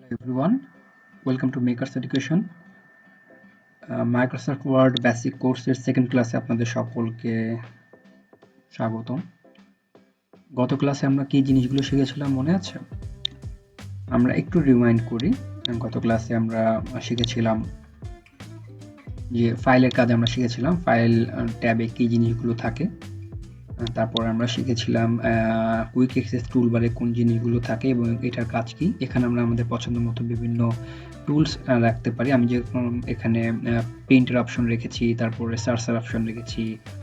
Hello everyone, welcome to Makers Education. Microsoft Word basic কোর্সের second ক্লাসে আপনাদের সকলকে স্বাগতম। গত ক্লাসে আমরা কি জিনিসগুলো শিখেছিলাম মনে আছে? আমরা একটু রিমাইন্ড করি। গত ক্লাসে আমরা শিখেছিলাম যে ফাইলের কাজ আমরা শিখেছিলাম, ফাইল ট্যাবে কি জিনিসগুলো থাকে। তারপর আমরা শিখেছিলাম কুইক অ্যাক্সেস টুলবারে কোন জিনিসগুলো থাকে এবং এটার কাজ কি। এখানে আমরা আমাদের পছন্দ মতো বিভিন্ন টুলস রাখতে পারি। আমি যেরকম এখানে প্রিন্টের অপশন রেখেছি, তারপরে সার্চের অপশন রেখেছি,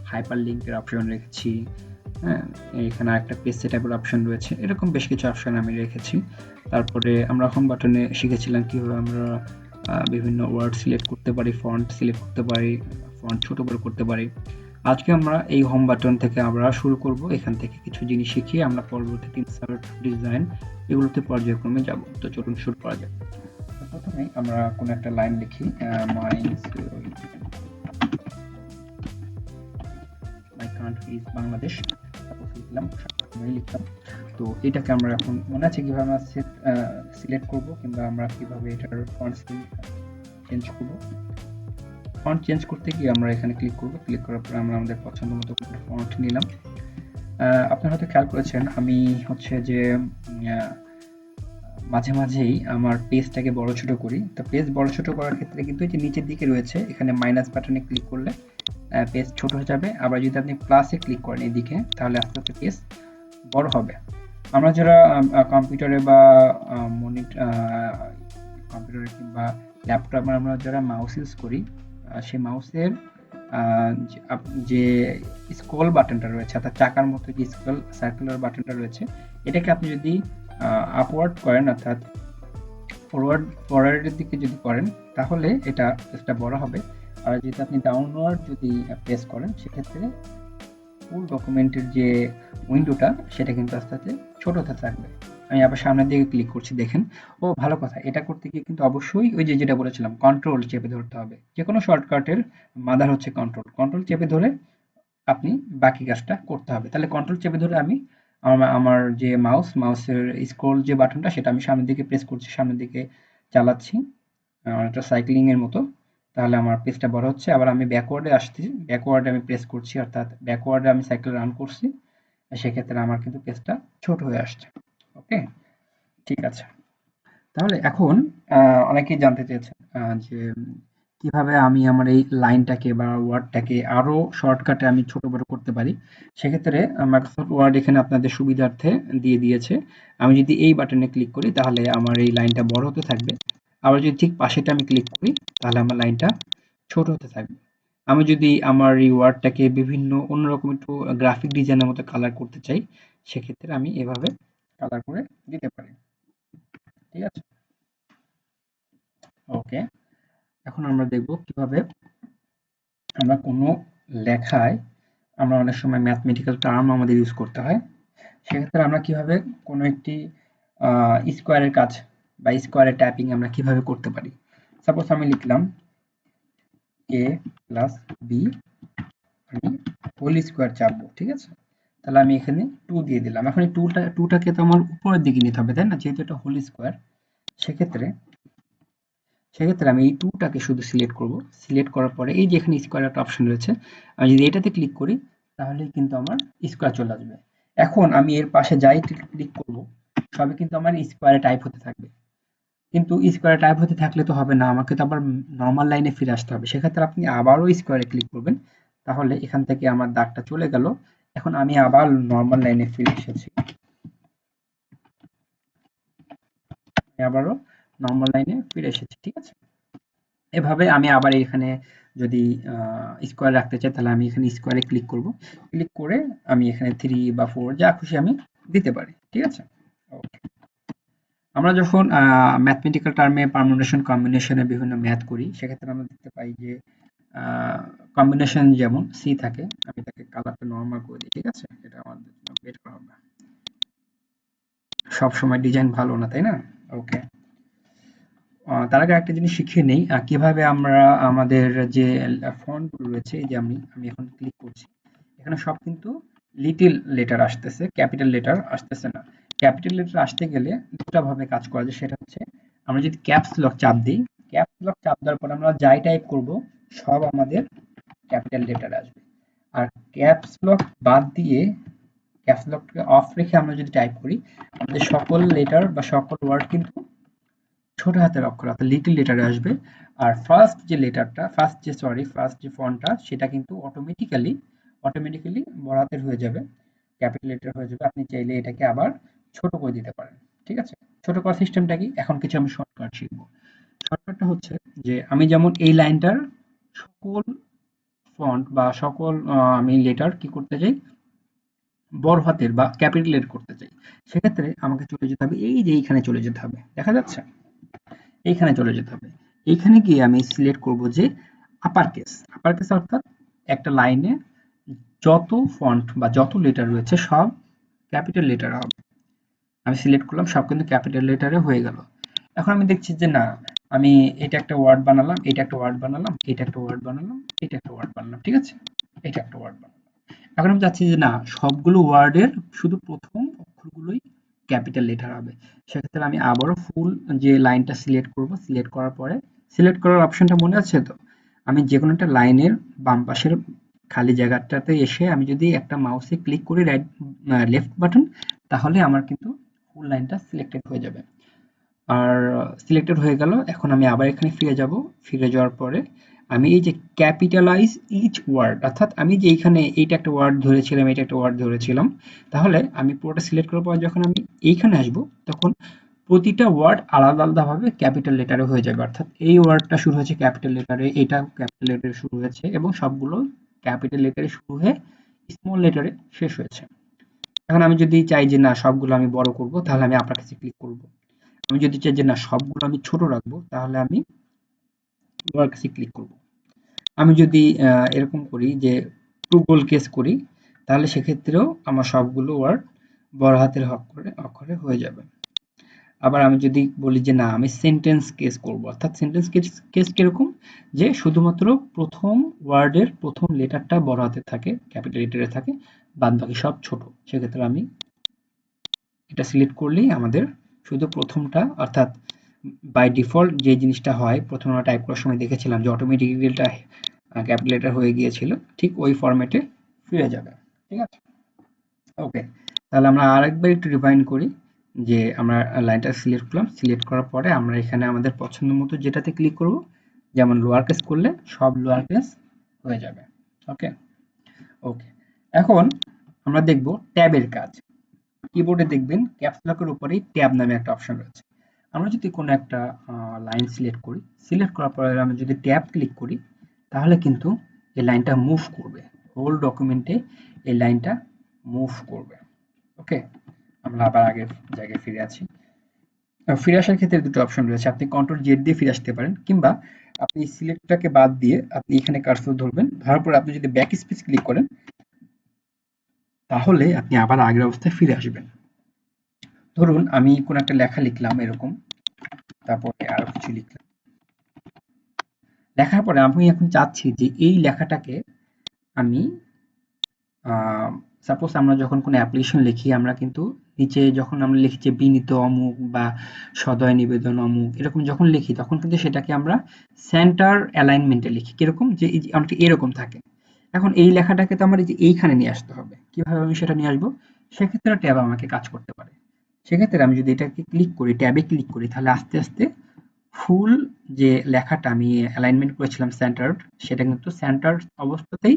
হাইপার লিঙ্কের অপশন রেখেছি। হ্যাঁ, এখানে একটা পেজ সেটআপের অপশন রয়েছে। এরকম বেশ কিছু অপশন আমি রেখেছি। তারপরে আমরা হোম বাটনে শিখেছিলাম কিভাবে আমরা বিভিন্ন ওয়ার্ড সিলেক্ট করতে পারি, ফন্ট সিলেক্ট করতে পারি, ফন্ট ছোট বড় করতে পারি। আজকে আমরা এই হোম বাটন থেকে আমরা শুরু করব। এখান থেকে কিছু জিনিস শিখিয়ে আমরা পরবর্তীতে ইনসার্ট, ডিজাইন এগুলোতে পর্যায়ক্রমে যাব। তো চলুন শুরু করা যাক। প্রথমেই আমরা কোন একটা লাইন লিখি, মাই কান্ট্রি ইজ বাংলাদেশ, লিখলাম, লিখলাম। তো এটাকে আমরা এখন মনে আছে কিভাবে আমরা সিলেক্ট করব কিংবা আমরা কিভাবে এটার ফন্ট চেঞ্জ করব। ফন্ট চেঞ্জ করতে গিয়ে আমরা এখানে ক্লিক করব। ক্লিক করার পরে আমরা আমাদের পছন্দ মতো ফন্ট নিলাম। আপনারা হয়তো খেয়াল করেছেন আমি হচ্ছে যে মাঝে মাঝেই আমার পেজটাকে বড় ছোট করি। তো পেজ বড় ছোট করার ক্ষেত্রে কিন্তু এই যে নিচের দিকে রয়েছে এখানে মাইনাস বাটনে ক্লিক করলে পেজ ছোট হয়ে যাবে। আবার যদি আপনি প্লাসে ক্লিক করেন এদিকে তাহলে আস্তে আস্তে পেজ বড় হবে। আমরা যারা কম্পিউটারে বা কম্পিউটারে কিংবা ল্যাপটপে আমরা যারা মাউস ইউজ করি, সেই মাউসের যে স্ক্রল বাটনটা রয়েছে অর্থাৎ চাকার মতো যে স্ক্রল সার্কুলার বাটনটা রয়েছে, এটাকে আপনি যদি আপওয়ার্ড করেন অর্থাৎ ফরওয়ার্ডের দিকে যদি করেন তাহলে এটা পেজটা বড় হবে। আর যদি আপনি ডাউনওয়ার্ড যদি প্রেস করেন সেক্ষেত্রে ফুল ডকুমেন্টের যে উইন্ডোটা সেটা কিন্তু আস্তে আস্তে ছোট হতে থাকবে। আমি আবার সামনের দিকে ক্লিক করছি, দেখেন। ও ভালো কথা, এটা করতে গিয়ে কিন্তু অবশ্যই ওই যে যেটা বলেছিলাম কন্ট্রোল চেপে ধরতে হবে। যে কোনো শর্টকাটের মাদার হচ্ছে কন্ট্রোল। কন্ট্রোল চেপে ধরে আপনি বাকি কাজটা করতে হবে। তাহলে কন্ট্রোল চেপে ধরে আমি আমার যে মাউসের স্ক্রল যে বাটনটা সেটা আমি সামনের দিকে প্রেস করছি, সামনের দিকে চালাচ্ছি অনেকটা সাইক্লিং এর মতো। তাহলে আমার পেজটা বড় হচ্ছে। আবার আমি ব্যাকওয়ার্ডে আসছি, ব্যাকওয়ার্ডে আমি প্রেস করছি অর্থাৎ ব্যাকওয়ার্ডে আমি সাইকেল রান করছি, সেক্ষেত্রে আমার কিন্তু পেজটা ছোট হয়ে আসছে। ওকে, ঠিক আছে। তাহলে এখন অনেকেই জানতে চেয়েছেন যে কিভাবে আমি আমার এই লাইনটাকে বা ওয়ার্ডটাকে আরো শর্টকাটে আমি ছোট বড় করতে পারি। সেক্ষেত্রে মাইক্রোসফট ওয়ার্ড এখানে আপনাদের সুবিধার্থে দিয়ে দিয়েছে। আমি যদি এই বাটনে ক্লিক করি তাহলে আমার এই লাইনটা বড় হতে থাকবে। আবার যদি ঠিক পাশেটা আমি ক্লিক করি তাহলে আমার লাইনটা ছোট হতে থাকবে। আমি যদি আমার এই ওয়ার্ডটাকে বিভিন্ন অন্যরকম একটু গ্রাফিক ডিজাইনের মতো কালার করতে চাই, সেক্ষেত্রে আমি এভাবে কালার করে দিতে পারি। ঠিক আছে, ওকে। এখন আমরা দেখব কিভাবে আমরা কোনো লেখায় আমরা অনেক সময় ম্যাথমেটিক্যাল টার্ম আমাদের ইউজ করতে হয়। সেক্ষেত্রে আমরা কিভাবে কোনো একটি স্কোয়ারের কাজ বা স্কোয়ারের টাইপিং আমরা কিভাবে করতে পারি। সাপোজ আমি লিখলাম a প্লাস বি, আমি হোল স্কোয়ার চাপবো, ঠিক আছে। তাহলে আমি এখানে 2 দিয়ে দিলাম। এখন এই টুটাকে তো আমার উপরের দিকে নিতে হবে, তাই না, যেহেতু এটা হোল স্কোয়ার। সেক্ষেত্রে সেক্ষেত্রে আমি এই 2 টাকে শুধু সিলেক্ট করব। সিলেক্ট করার পরে এই যে এখানে স্কোয়ার একটা অপশন রয়েছে, আমি যদি এটাতে ক্লিক করি তাহলেই কিন্তু আমার স্কোয়ার চলে আসবে। এখন আমি এর পাশে যাই ক্লিক করব সবই কিন্তু আমার স্কোয়ারে টাইপ হতে থাকবে। কিন্তু স্কোয়ারে টাইপ হতে থাকলে তো হবে না, আমাকে তো আবার নরমাল লাইনে ফিরে আসতে হবে। সেক্ষেত্রে আপনি আবারও স্কোয়ারে ক্লিক করবেন, তাহলে এখান থেকে আমার দাগটা চলে গেল। এখন আমি আবার নরমাল লাইনে ফিরে এসেছি, আবারও নরমাল লাইনে ফিরে এসেছি, ঠিক আছে। এভাবে আমি আবার এখানে যদি স্কোয়ার রাখতে চাই তাহলে আমি এখানে স্কোয়ারে ক্লিক করব। ক্লিক করে আমি এখানে 3 বা 4 যা খুশি আমি দিতে পারি, ঠিক আছে। ওকে, আমরা যখন ম্যাথমেটিক্যাল টার্মে পারমুটেশন কম্বিনেশনে বিভিন্ন ম্যাথ করি সেক্ষেত্রে আমরা দেখতে পাই যে কম্বিনেশন যেমন সি থাকে, আমি তাকে কালারটা নরমাল করে দিই, ঠিক আছে। এটা আমাদের জন্য বেটার হবে। সব সময় ডিজাইন ভালো না, তাই না? ওকে, তার আগে একটা জিনিস শিখিয়ে নেই কিভাবে আমরা আমাদের যে ফন্ট গুলো রয়েছে, এই যে আমি এখন ক্লিক করছি, এখানে সব কিন্তু লিটল লেটার আসতেছে, ক্যাপিটাল লেটার আসতেছে না। ক্যাপিটাল লেটার আসতে গেলে দুটা ভাবে কাজ করা যায়, সেটা হচ্ছে আমরা যদি ক্যাপস লক চাপ দিই, ক্যাপস লক চাপ দেওয়ার পর আমরা যাই টাইপ করব সব আমাদের ক্যাপিটাল লেটার আসবে। আর ক্যাপস লক বাদ দিয়ে ক্যাপস লককে অফ রেখে আমরা যদি টাইপ করি, আমাদের সকল লেটার বা সকল ওয়ার্ড কিন্তু ছোট হাতের অক্ষর অর্থাৎ লিটল লেটারে আসবে। আর ফার্স্ট যে ফন্টটা সেটা কিন্তু অটোমেটিক্যালি বড় হাতের হয়ে যাবে, ক্যাপিটাল লেটার হয়ে যাবে। আপনি চাইলে এটাকে আবার ছোট করে দিতে পারেন। ঠিক আছে? ছোট করার সিস্টেমটা কি? এখন কিছু আমি শর্টকাট শিখবো। শর্টকাটটা হচ্ছে যে আমি যেমন এই লাইনটার সকল ফন্ট বা সকল আমি লেটার কি করতে চাই, বড় হাতের বা ক্যাপিটাল করতে চাই। সেক্ষেত্রে আমাকে চলে যেতে হবে, এই যে এইখানে চলে যেতে হবে, দেখা যাচ্ছে? এইখানে চলে যেতে হবে। এইখানে গিয়ে আমি সিলেক্ট করব যে আপার কেস অর্থাৎ একটা লাইনে যত ফন্ট বা যত লেটার রয়েছে সব ক্যাপিটাল লেটার হবে। আমি সিলেক্ট করলাম, সব কিন্তু ক্যাপিটাল লেটারে হয়ে গেল। এখন আমি দেখছি যে না, আমি এটা একটা ওয়ার্ড বানালাম, এটা একটা ওয়ার্ড বানালাম, এটা একটা ওয়ার্ড বানালাম, এটা একটা ওয়ার্ড বানালাম, ঠিক আছে? এটা একটা ওয়ার্ড বানালাম। এখন আমি চাচ্ছি যে না, সবগুলো ওয়ার্ডের শুধু প্রথম অক্ষরগুলোই ক্যাপিটাল লেটার হবে। সেক্ষেত্রে আমি আবারও ফুল যে লাইনটা সিলেক্ট করব, সিলেক্ট করার পরে সিলেক্ট করার অপশনটা মনে আছে তো? আমি যে কোনো একটা লাইনের বাম পাশের খালি জায়গাটাতে এসে আমি যদি একটা মাউসে ক্লিক করি লেফট বাটন, তাহলে আমার কিন্তু ফুল লাইনটা সিলেক্টেড হয়ে যাবে। আর সিলেক্টেড হয়ে গেল। এখন আমি আবার এখানে ফিরে যাব। ফিরে যাওয়ার পরে আমি এই যে ক্যাপিটালাইজ ইচ ওয়ার্ড, অর্থাৎ আমি যে এইখানে এইটা একটা ওয়ার্ড ধরেছিলাম, এটা একটা ওয়ার্ড ধরেছিলাম, তাহলে আমি পুরোটা সিলেক্ট করার পর যখন আমি এইখানে আসব, তখন প্রতিটা ওয়ার্ড আলাদা আলাদাভাবে ক্যাপিটাল লেটারে হয়ে যাবে। অর্থাৎ এই ওয়ার্ডটা শুরু হয়েছে ক্যাপিটাল লেটারে, এটা ক্যাপিটাল লেটারে শুরু হয়েছে এবং সবগুলো ক্যাপিটাল লেটারে শুরু হয়ে স্মল লেটারে শেষ হয়েছে। এখন আমি যদি চাই যে না, সবগুলো আমি বড় করব, তাহলে আমি আপনার কাছে ক্লিক করব। আমি যদি চাই যে না, সবগুলো আমি ছোট রাখবো, তাহলে আমি লোয়ার কেসে ক্লিক করব। আমি যদি এরকম করি যে টু গোল কেস করি, তাহলে সেক্ষেত্রেও আমার সবগুলো ওয়ার্ড বড় হাতের অক্ষরে হয়ে যাবে। আবার আমি যদি বলি যে না, আমি সেন্টেন্স কেস করব, অর্থাৎ সেন্টেন্স কেস কিরকম, যে শুধুমাত্র প্রথম ওয়ার্ডের প্রথম লেটারটা বড় হাতে থাকে, ক্যাপিটাল লেটারে থাকে, বাদ বাকি সব ছোট। সেক্ষেত্রে আমি এটা সিলেক্ট করলেই আমাদের শুধু প্রথমটা, অর্থাৎ বাই ডিফল্ট যে জিনিসটা হয়, প্রথমে আমরা টাইপ করার সময় দেখেছিলাম যে অটোমেটিক্যালি এটা ক্যাপিটাল লেটার হয়ে গিয়েছিল, ঠিক ওই ফরম্যাটে ফিরে যাবে। ঠিক আছে? ওকে, তাহলে আমরা আরেকবার একটু রিভাইন্ড করি যে আমরা লাইনটা সিলেক্ট করলাম, সিলেক্ট করার পরে আমরা এখানে আমাদের পছন্দ মতো যেটাতে ক্লিক করব, যেমন লোয়ার কেস করলে সব লোয়ার কেস হয়ে যাবে। ওকে ওকে, এখন আমরা দেখব ট্যাবের কাজ। কিবোর্ডে দেখবেন ক্যাপস লকের উপরেই ট্যাব নামে একটা অপশন রয়েছে। আমরা যদি কোনো একটা লাইন সিলেক্ট করি, সিলেক্ট করার পরে আমরা যদি ট্যাব ক্লিক করি, তাহলে কিন্তু এই লাইনটা মুভ করবে, হোল ডকুমেন্টে এই লাইনটা মুভ করবে। ওকে, আমরা আবার আগের জায়গায় ফিরে আছি। ফিরে আসার ক্ষেত্রে দুটো অপশন রয়েছে, আপনি কন্ট্রোল জেড দিয়ে ফিরে আসতে পারেন, কিংবা আপনি সিলেক্টটাকে বাদ দিয়ে আপনি এখানে কার্সর ধরবেন, ধরার পর আপনি যদি ব্যাক স্পেস ক্লিক করেন, তাহলে আপনি আবার আগের অবস্থায় ফিরে আসবেন। ধরুন আমি কোন একটা লেখা লিখলাম এরকম, তারপরে আরো কিছু লিখলাম, লেখার পরে আমি এখন চাচ্ছি যে এই লেখাটাকে আমি সাপোজ আমরা যখন কোনো অ্যাপ্লিকেশন লিখি, আমরা কিন্তু নিচে যখন আমরা লিখি যে বিনীত অমুক বা সদয় নিবেদন অমুক, এরকম যখন লিখি তখন কিন্তু সেটাকে আমরা সেন্টার অ্যালাইনমেন্টে লিখি, কিরকম যে অনেকটা এরকম থাকে। এখন এই লেখাটাকে তো আমার এই যে এইখানে নিয়ে আসতে হবে, কিভাবে আমি সেটা নিয়ে আসবো? সেক্ষেত্রে ট্যাব আমাকে কাজ করতে পারে। সেক্ষেত্রে আমি যদি এটাকে ক্লিক করি, ট্যাবে ক্লিক করি, তাহলে আস্তে আস্তে ফুল যে লেখাটা আমি অ্যালাইনমেন্ট করেছিলাম সেন্টার্ড, সেটা কিন্তু সেন্টার অবস্থাতেই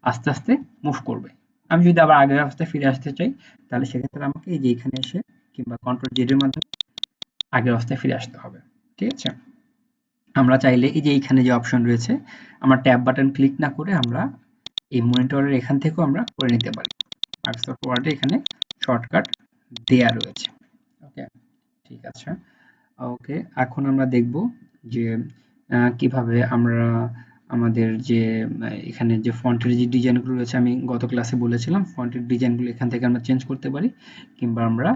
আস্তে আস্তে মুভ করবে। আমি যদি আবার আগের অবস্থায় ফিরে আসতে চাই, তাহলে সেক্ষেত্রে আমাকে এই যে এখানে এসে কিংবা কন্ট্রোল জেড এর মাধ্যমে আগের অবস্থায় ফিরে আসতে হবে। ঠিক আছে? আমরা চাইলে এই যে এইখানে যে অপশন রয়েছে, আমরা ট্যাব বাটন ক্লিক না করে আমরা এই মনিটরের এখান থেকেও আমরা করে নিতে পারি। মাইক্রোসফট ওয়ার্ডে এখানে শর্টকাট দেয়া রয়েছে। ওকে, ঠিক আছে। ওকে, এখন আমরা দেখব যে কিভাবে আমরা আমাদের যে এখানে যে ফন্টের যে ডিজাইনগুলো রয়েছে, আমি গত ক্লাসে বলেছিলাম ফন্টের ডিজাইনগুলো এখান থেকে আমরা চেঞ্জ করতে পারি, কিংবা আমরা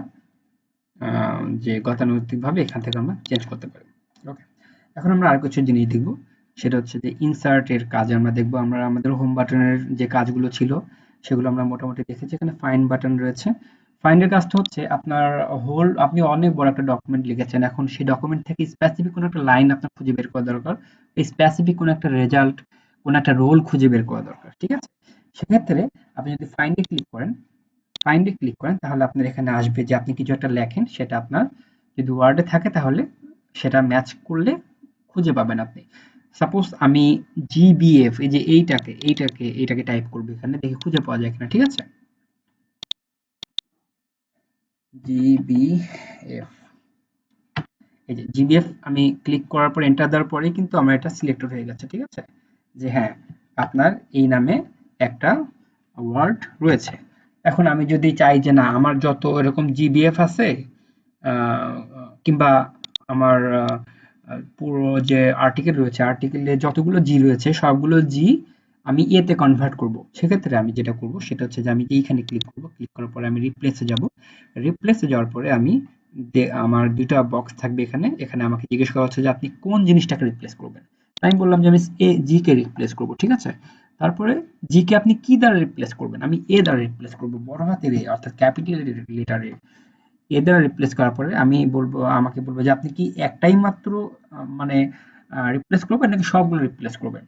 যে গতানুগতিকভাবে এখান থেকে আমরা চেঞ্জ করতে পারি। ওকে, এখন আমরা আর কিছু জিনিস দেখব, সেটা হচ্ছে যে ইনসার্টের কাজ আমরা দেখব। আমরা আমাদের হোম বাটনের যে কাজগুলো ছিল সেগুলো আমরা মোটামুটি দেখেছি। এখানে ফাইন্ড বাটন রয়েছে, ফাইন্ডের কাজটা হচ্ছে আপনার আপনি অনেক বড় একটা ডকুমেন্ট লিখেছেন, এখন সেই ডকুমেন্ট থেকে স্পেসিফিক কোনো একটা লাইন আপনার খুঁজে বের করা দরকার, স্পেসিফিক কোনো একটা রেজাল্ট, কোনো একটা রোল খুঁজে বের করা দরকার, ঠিক আছে? সেক্ষেত্রে আপনি যদি ফাইন্ডে ক্লিক করেন তাহলে আপনার এখানে আসবে যে আপনি কিছু একটা লেখেন, সেটা আপনার যদি ওয়ার্ডে থাকে তাহলে সেটা ম্যাচ করলে খুঁজে পাবেন আপনি। সাপোজ আমি জিবিএফ, এই যে এইটাকে টাইপ করবো এখানে, দেখে খুঁজে পাওয়া যায় কিনা, ঠিক আছে? জিবিএফ, এই যে জিবিএফ আমি ক্লিক করার পর এন্টার দেওয়ার পরেই কিন্তু আমার এটা সিলেক্টেড হয়ে গেছে, ঠিক আছে? যে হ্যাঁ, আপনার এই নামে একটা ওয়ার্ড রয়েছে। এখন আমি যদি চাই যে না, আমার যত এরকম জিবিএফ আছে কিংবা আমার পুরো যে আর্টিকেল রয়েছে, আর্টিকেলে যতগুলো জি রয়েছে সবগুলো জি আমি এতে কনভার্ট করব, সেক্ষেত্রে আমি যেটা করব সেটা হচ্ছে যে আমি এইখানে ক্লিক করব, ক্লিক করার পরে আমি রিপ্লেসে যাব, রিপ্লেসে যাওয়ার পরে আমি আমার দুইটা বক্স থাকবে এখানে, এখানে আমাকে জিজ্ঞেস করা হচ্ছে যে আপনি কোন জিনিসটাকে রিপ্লেস করবেন। আমি বললাম যে আমি জি কে রিপ্লেস করব, ঠিক আছে? তারপরে জি কে আপনি কি দ্বারা রিপ্লেস করবেন, আমি এ দ্বারা রিপ্লেস করব, বড় হাতের এ অর্থাৎ ক্যাপিটাল লেটারে এ দ্বারা রিপ্লেস করার পরে আমি বলবো, আমাকে বলবো যে আপনি কি একটাই মাত্র মানে রিপ্লেস করবেন নাকি সবগুলো রিপ্লেস করবেন।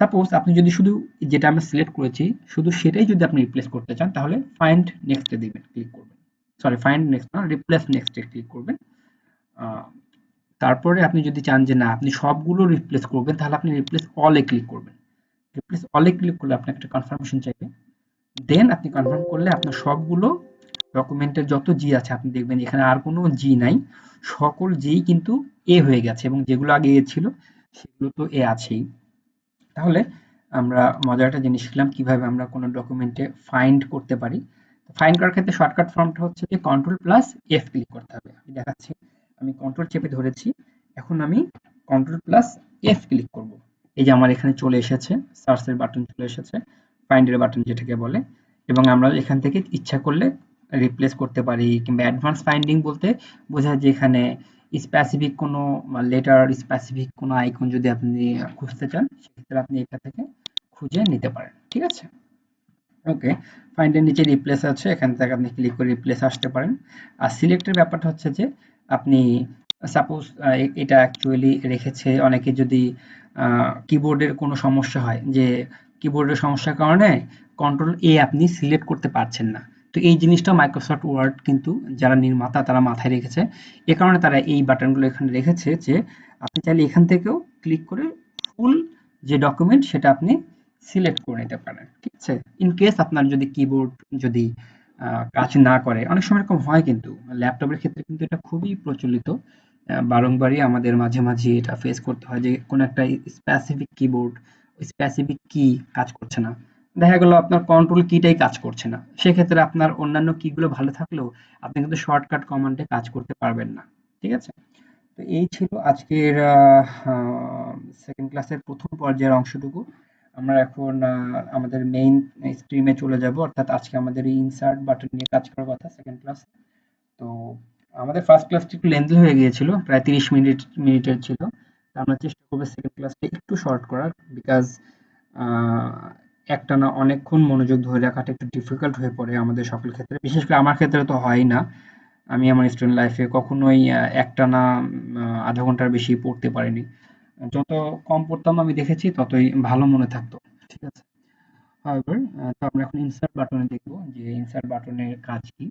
সাপোজ আপনি যদি শুধু যেটা আমি সিলেক্ট করেছি শুধু সেটাই যদি আপনি রিপ্লেস করতে চান তাহলে ফাইন্ড নেক্সট এ দিবেন, ক্লিক করবেন, সরি ফাইন্ড নেক্সট না, রিপ্লেস নেক্সট এ ক্লিক করবেন। আহ, তারপরে আপনি যদি চান যে না আপনি সবগুলো রিপ্লেস করবেন তাহলে আপনি রিপ্লেস অল এ ক্লিক করবেন। রিপ্লেস অল এ ক্লিক করলে আপনাকে একটা কনফার্মেশন চাইবে, দেন আপনি কনফার্ম করলে আপনার সবগুলো ডকুমেন্টের যত জি আছে আপনি দেখবেন এখানে আর কোনো জি নাই, সকল জি কিন্তু এ হয়ে গেছে এবং যেগুলো আগে এ ছিল সেগুলো তো এ আছেই। তাহলে আমরা মজার একটা জিনিস শিখলাম কিভাবে আমরা কোনো ডকুমেন্টে ফাইন্ড করতে পারি। ফাইন্ড করার ক্ষেত্রে শর্টকাট ফর্মটা হচ্ছে যে কন্ট্রোল প্লাস এফ ক্লিক করতে হবে। আমি দেখাচ্ছি, আমি কন্ট্রোল চেপে ধরেছি, এখন আমি কন্ট্রোল প্লাস এফ ক্লিক করব। এই যে আমার এখানে চলে এসেছে, সার্চের বাটন চলে এসেছে, ফাইন্ডের বাটন যেটাকে বলে, এবং আমরা এখান থেকে ইচ্ছা করলে রিপ্লেস করতে পারি, কিংবা অ্যাডভান্স ফাইন্ডিং বলতে বোঝায় যে এখানে স্পেসিফিক কোনো লেটার, স্পেসিফিক কোনো আইকন যদি আপনি খুঁজতে চান সেক্ষেত্রে আপনি এটা থেকে খুঁজে নিতে পারেন, ঠিক আছে? ওকে, ফাইন্ডের নিচে রিপ্লেস আছে, এখান থেকে আপনি ক্লিক করে রিপ্লেস আসতে পারেন। আর সিলেক্টের ব্যাপারটা হচ্ছে যে আপনি সাপোজ এটা অ্যাকচুয়ালি রেখেছে অনেকে, যদি কিবোর্ডের কোনো সমস্যা হয় যে কিবোর্ডের সমস্যার কারণে কন্ট্রোল এ আপনি সিলেক্ট করতে পারছেন না, তো এই জিনিসটা মাইক্রোসফট ওয়ার্ড কিন্তু যারা নির্মাতা তারা মাথায় রেখেছে, এ কারণে তারা এই বাটনগুলো এখানে রেখেছে যে আপনি চাইলে এখান থেকেও ক্লিক করে ফুল যে ডকুমেন্ট সেটা আপনি সিলেক্ট করে নিতে পারেন, ঠিক আছে? ইন কেস আপনার যদি কিবোর্ড যদি কাজ না করে, অনেক সময় এরকম হয় কিন্তু ল্যাপটপের ক্ষেত্রে কিন্তু এটা খুবই প্রচলিত, বারংবারই আমাদের মাঝে মাঝে এটা ফেস করতে হয় যে কোনো একটা স্পেসিফিক কিবোর্ড, স্পেসিফিক কি কাজ করছে না, দেখা গেল আপনার কন্ট্রোল কিটাই কাজ করছে না, সেক্ষেত্রে আপনার অন্যান্য কিগুলো ভালো থাকলেও আপনি কিন্তু শর্টকাট কমান্ডে কাজ করতে পারবেন না, ঠিক আছে? তো এই ছিল আজকের সেকেন্ড ক্লাসের প্রথম পর্যায়ের অংশটুকু। আমরা এখন আমাদের মেইন স্ট্রিমে চলে যাব, অর্থাৎ আজকে আমাদের এই ইনসার্ট বাটন নিয়ে কাজ করার কথা সেকেন্ড ক্লাস। তো আমাদের ফার্স্ট ক্লাসটি একটু লেন্থি হয়ে গিয়েছিল, প্রায় 30 মিনিটের ছিল। তো আমরা চেষ্টা করবো সেকেন্ড ক্লাসটা একটু শর্ট করার, বিকজ একটানা অনেকক্ষণ মনোযোগ ধরে রাখাটা একটু ডিফিকাল্ট হয়ে পড়ে আমাদের সকল ক্ষেত্রে, বিশেষ করে আমার ক্ষেত্রে তো হয় না। আমি আমার স্টুডেন্ট লাইফে কখনোই একটানা আধা ঘন্টার বেশি পড়তে পারিনি। যত কম পড়তাম আমি দেখেছি ততই ভালো মনে থাকতো, ঠিক আছে? হাউএভার, তো আমরা এখন ইনসার্ট বাটনে দেখব যে ইনসার্ট বাটনের কাজ কি।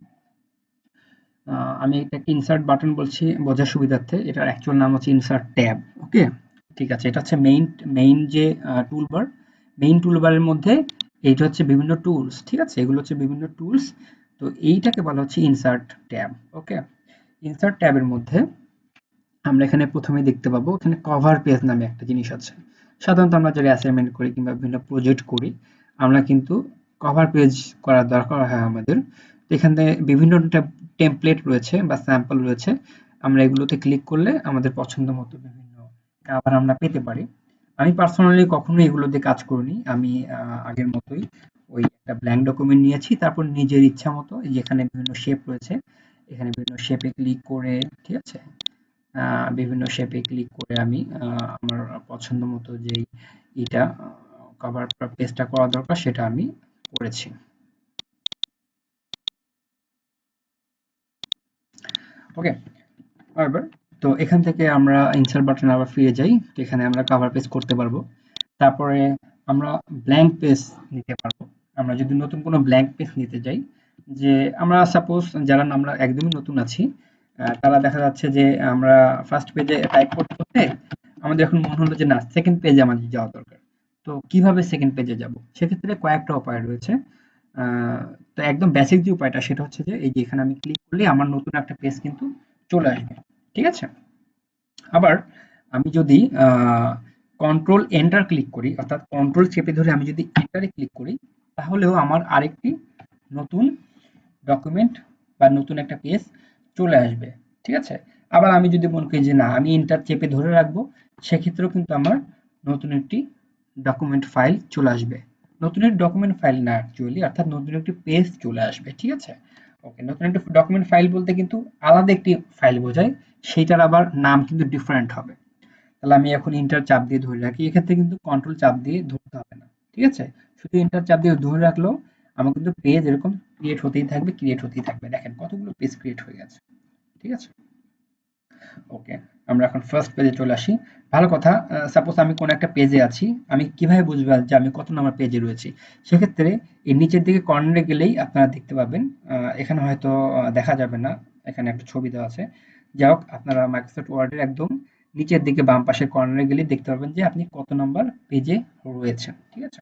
আমি এটাকে ইনসার্ট বাটন বলছি বোঝার সুবিধার্থে, এটার অ্যাকচুয়াল নাম হচ্ছে ইনসার্ট ট্যাব। ওকে, ঠিক আছে, এটা হচ্ছে মেইন যে টুলবার, মেইন টুলবারের মধ্যে এইটা হচ্ছে বিভিন্ন টুলস, ঠিক আছে? এগুলো হচ্ছে বিভিন্ন টুলস, তো এইটাকে বলা হচ্ছে ইনসার্ট ট্যাব। ওকে, ইনসার্ট ট্যাবের মধ্যে আমরা এখানে প্রথমে দেখতে পাবো এখানে কভার পেজ নামে একটা জিনিস আছে। সাধারণত আমরা যারা অ্যাসাইনমেন্ট করি কিংবা বিভিন্ন প্রজেক্ট করি আমরা কিন্তু কভার পেজ করার দরকার হয় আমাদের। তো এখানে বিভিন্ন টেমপ্লেট রয়েছে বা স্যাম্পল রয়েছে, আমরা এগুলোতে ক্লিক করলে আমাদের পছন্দ মতো বিভিন্ন কভার আমরা পেতে পারি। আমি পার্সোনালি কখনো এগুলো দিয়ে কাজ করিনি, আমি আগের মতোই ওই একটা ব্ল্যাঙ্ক ডকুমেন্ট নিয়েছি, তারপর নিজের ইচ্ছা মতো যেখানে বিভিন্ন শেপ রয়েছে এখানে বিভিন্ন শেপে ক্লিক করে, ঠিক আছে, বিভিন্ন শেপে ক্লিক করে আমি আমার পছন্দ মতো যেই এটা কভার পেজটা করা দরকার সেটা আমি করেছি। ওকে, এবার তো এখান থেকে আমরা ইনসার্ট বাটনে আবার ফিরে যাই। তো এখানে আমরা কভার পেজ করতে পারবো। তারপরে আমরা ব্ল্যাঙ্ক পেজ নিতে পারবো। আমরা যদি নতুন কোনো ব্ল্যাঙ্ক পেজ নিতে যাই, যে আমরা সাপোজ যারা আমরা একদমই নতুন আছি, তারা দেখা যাচ্ছে যে আমরা ফার্স্ট পেজে টাইপ করতে করতে আমাদের এখন মনে হলো যে না, সেকেন্ড পেজে আমাদের যাওয়া দরকার। তো কিভাবে সেকেন্ড পেজে যাব? সেক্ষেত্রে কয়েকটা উপায় রয়েছে। আহ, তো একদম বেসিক যে উপায়টা সেটা হচ্ছে যে এই যে এখানে আমি ক্লিক করলে আমার নতুন একটা পেজ কিন্তু চলে আসবে। ঠিক আছে? আবার আমি যদি কন্ট্রোল এন্টার ক্লিক করি, অর্থাৎ কন্ট্রোল চেপে ধরে আমি যদি এন্টারে ক্লিক করি, তাহলেও আমার আরেকটি নতুন ডকুমেন্ট বা নতুন একটা পেজ চলে আসবে। ঠিক আছে? আবার আমি যদি মনে করি যে না, আমি এন্টার চেপে ধরে রাখবো, সেক্ষেত্রেও কিন্তু আমার নতুন একটি ডকুমেন্ট ফাইল চলে আসবে। নতুন একটি ডকুমেন্ট ফাইল না অ্যাকচুয়ালি, অর্থাৎ নতুন একটি পেজ চলে আসবে। ঠিক আছে? ওকে, নতুন একটি ডকুমেন্ট ফাইল বলতে কিন্তু আলাদা একটি ফাইল বোঝায়, সেইটার আবার নাম কিন্তু ডিফারেন্ট হবে। তাহলে আমি এখন এন্টার চাপ দিয়ে ধরে রাখি, এক্ষেত্রে কিন্তু কন্ট্রোল চাপ দিয়ে ধরতে হবে না। ঠিক আছে? শুধু এন্টার চাপ দিয়ে ধরে রাখলেও আমার কিন্তু পেজ এরকম ক্রিয়েট হতেই থাকবে, ক্রিয়েট হতেই থাকবে। দেখেন কতগুলো পেজ ক্রিয়েট হয়ে গেছে। ঠিক আছে? ওকে, আমরা এখন ফার্স্ট পেজে চলে আসি। ভালো কথা, সাপোজ আমি কোন একটা পেজে আছি, আমি কিভাবে বুঝবো যে আমি কত নম্বর পেজে রয়েছি? সেক্ষেত্রে এই নিচের দিকে কর্নারে গেলেই আপনারা দেখতে পাবেন, এখানে হয়তো দেখা যাবে না, এখানে একটা ছবি দেওয়া আছে। যাই হোক, আপনারা মাইক্রোসফট ওয়ার্ডের একদম নিচের দিকে বাম পাশের কর্নারে গেলেই দেখতে পাবেন যে আপনি কত নম্বর পেজে রয়েছেন। ঠিক আছে?